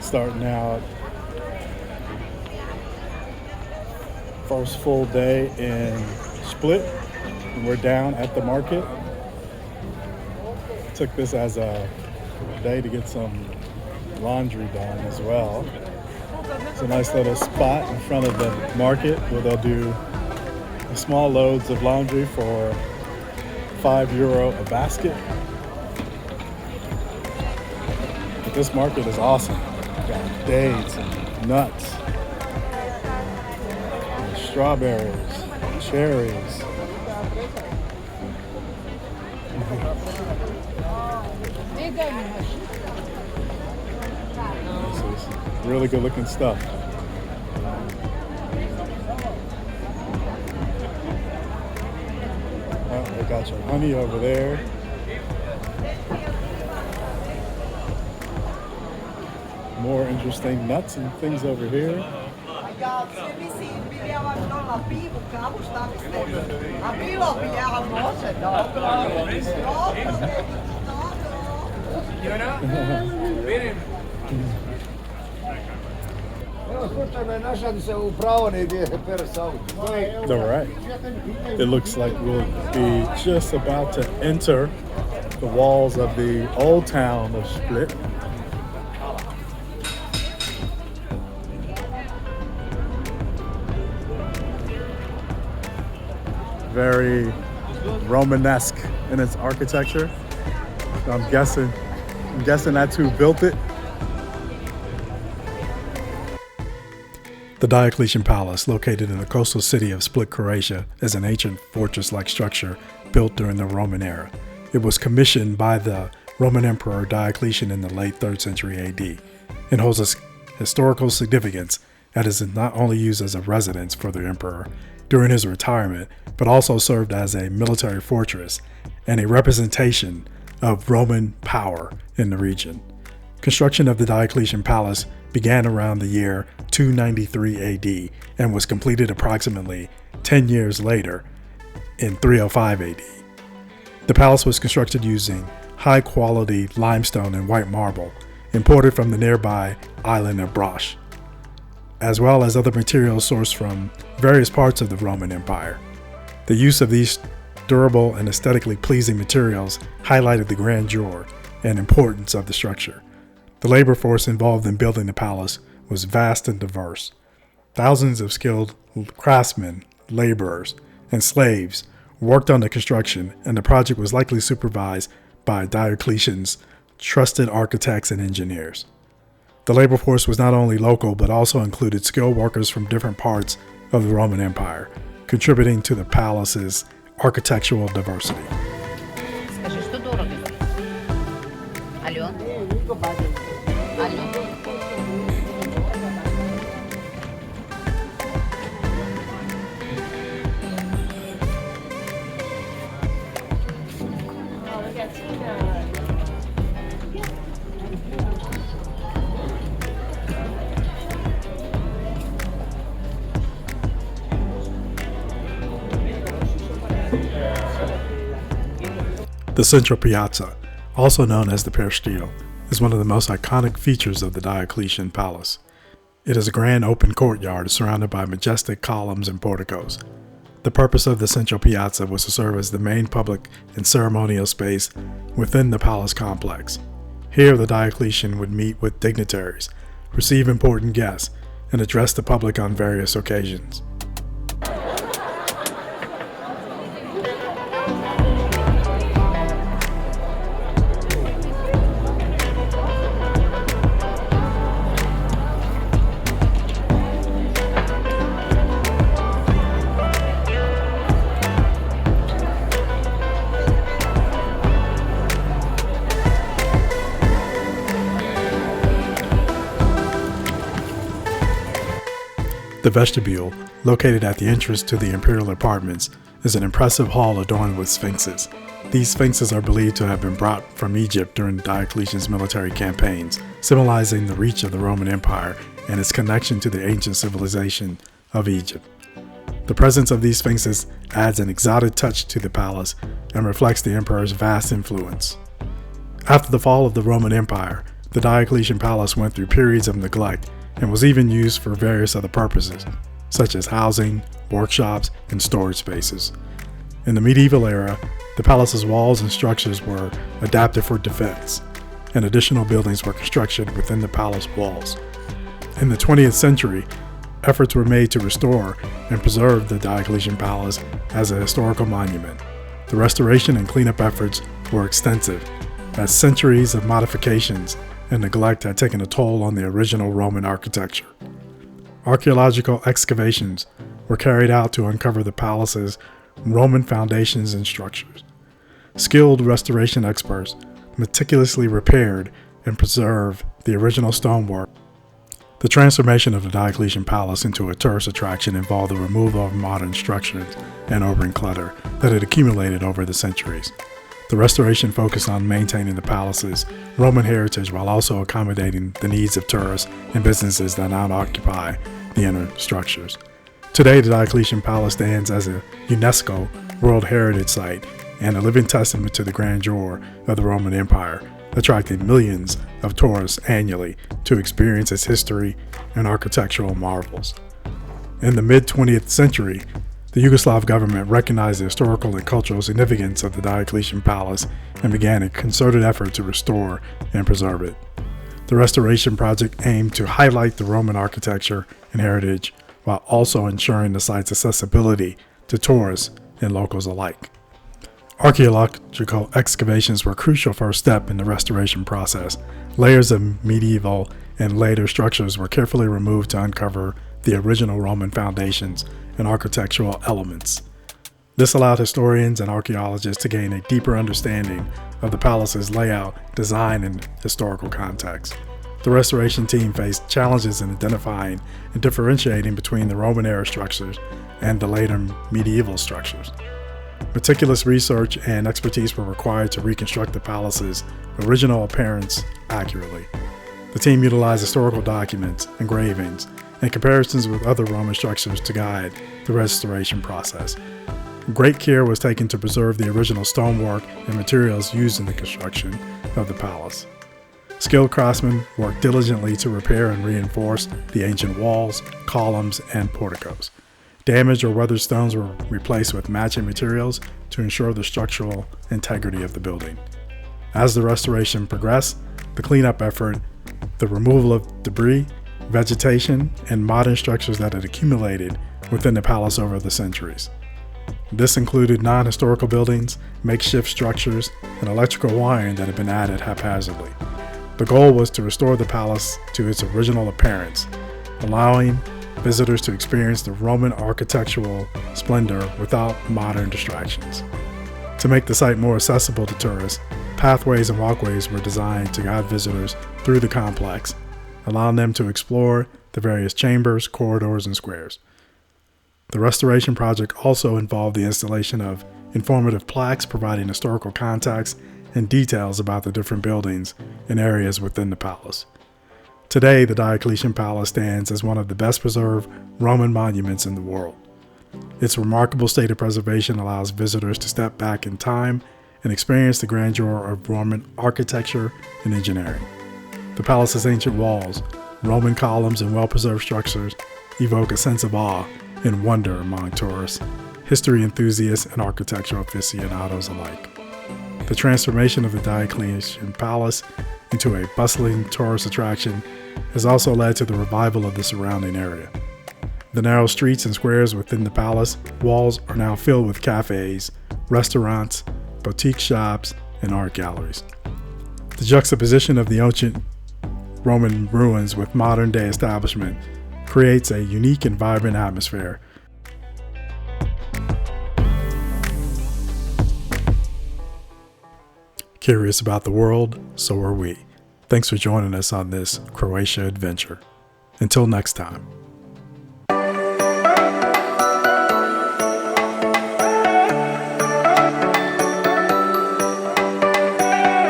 Starting out, first full day in Split, and we're down at the market. Took this as a day to get some laundry done as well. It's a nice little spot in front of the market where they'll do small loads of laundry for €5 a basket. But this market is awesome. Got dates and nuts, and strawberries, cherries. This is really good looking stuff. Oh, they got your honey over there. More interesting nuts and things over here. All right. It looks like we'll be just about to enter the walls of the old town of Split. Very Romanesque in its architecture. So I'm guessing that's who built it. The Diocletian Palace, located in the coastal city of Split, Croatia, is an ancient fortress-like structure built during the Roman era. It was commissioned by the Roman Emperor Diocletian in the late 3rd century AD and holds a historical significance as it is not only used as a residence for the emperor during his retirement, but also served as a military fortress and a representation of Roman power in the region. Construction of the Diocletian Palace began around the year 293 AD and was completed approximately 10 years later in 305 AD. The palace was constructed using high-quality limestone and white marble imported from the nearby island of Brosh, as well as other materials sourced from various parts of the Roman Empire. The use of these durable and aesthetically pleasing materials highlighted the grandeur and importance of the structure. The labor force involved in building the palace was vast and diverse. Thousands of skilled craftsmen, laborers, and slaves worked on the construction, and the project was likely supervised by Diocletian's trusted architects and engineers. The labor force was not only local, but also included skilled workers from different parts of the Roman Empire, contributing to the palace's architectural diversity. Скажи, что дорого? Алло? Алло? The Central Piazza, also known as the Peristyle, is one of the most iconic features of the Diocletian Palace. It is a grand open courtyard surrounded by majestic columns and porticos. The purpose of the Central Piazza was to serve as the main public and ceremonial space within the palace complex. Here, the Diocletian would meet with dignitaries, receive important guests, and address the public on various occasions. The vestibule, located at the entrance to the imperial apartments, is an impressive hall adorned with sphinxes. These sphinxes are believed to have been brought from Egypt during Diocletian's military campaigns, symbolizing the reach of the Roman Empire and its connection to the ancient civilization of Egypt. The presence of these sphinxes adds an exotic touch to the palace and reflects the emperor's vast influence. After the fall of the Roman Empire, The Diocletian Palace went through periods of neglect and was even used for various other purposes, such as housing, workshops, and storage spaces. In the medieval era, the palace's walls and structures were adapted for defense, and additional buildings were constructed within the palace walls. In the 20th century, efforts were made to restore and preserve the Diocletian Palace as a historical monument. The restoration and cleanup efforts were extensive, as centuries of modifications and neglect had taken a toll on the original Roman architecture. Archaeological excavations were carried out to uncover the palace's Roman foundations and structures. Skilled restoration experts meticulously repaired and preserved the original stonework. The transformation of the Diocletian Palace into a tourist attraction involved the removal of modern structures and urban clutter that had accumulated over the centuries. The restoration focused on maintaining the palace's Roman heritage while also accommodating the needs of tourists and businesses that now occupy the inner structures. Today, the Diocletian Palace stands as a UNESCO World Heritage Site and a living testament to the grandeur of the Roman Empire, attracting millions of tourists annually to experience its history and architectural marvels. In the mid-20th century, the Yugoslav government recognized the historical and cultural significance of the Diocletian Palace and began a concerted effort to restore and preserve it. The restoration project aimed to highlight the Roman architecture and heritage while also ensuring the site's accessibility to tourists and locals alike. Archaeological excavations were a crucial first step in the restoration process. Layers of medieval and later structures were carefully removed to uncover the original Roman foundations and architectural elements. This allowed historians and archaeologists to gain a deeper understanding of the palace's layout, design, and historical context. The restoration team faced challenges in identifying and differentiating between the Roman-era structures and the later medieval structures. Meticulous research and expertise were required to reconstruct the palace's original appearance accurately. The team utilized historical documents, engravings, and comparisons with other Roman structures to guide the restoration process. Great care was taken to preserve the original stonework and materials used in the construction of the palace. Skilled craftsmen worked diligently to repair and reinforce the ancient walls, columns, and porticos. Damaged or weathered stones were replaced with matching materials to ensure the structural integrity of the building. As the restoration progressed, the cleanup effort, the removal of debris, vegetation, and modern structures that had accumulated within the palace over the centuries. This included non-historical buildings, makeshift structures, and electrical wiring that had been added haphazardly. The goal was to restore the palace to its original appearance, allowing visitors to experience the Roman architectural splendor without modern distractions. To make the site more accessible to tourists, pathways and walkways were designed to guide visitors through the complex, allowing them to explore the various chambers, corridors, and squares. The restoration project also involved the installation of informative plaques providing historical context and details about the different buildings and areas within the palace. Today, the Diocletian Palace stands as one of the best preserved Roman monuments in the world. Its remarkable state of preservation allows visitors to step back in time and experience the grandeur of Roman architecture and engineering. The palace's ancient walls, Roman columns, and well-preserved structures evoke a sense of awe and wonder among tourists, history enthusiasts, and architectural aficionados alike. The transformation of the Diocletian Palace into a bustling tourist attraction has also led to the revival of the surrounding area. The narrow streets and squares within the palace walls are now filled with cafes, restaurants, boutique shops, and art galleries. The juxtaposition of the ancient Roman ruins with modern-day establishment creates a unique and vibrant atmosphere. Curious about the world? So are we. Thanks for joining us on this Croatia adventure. Until next time.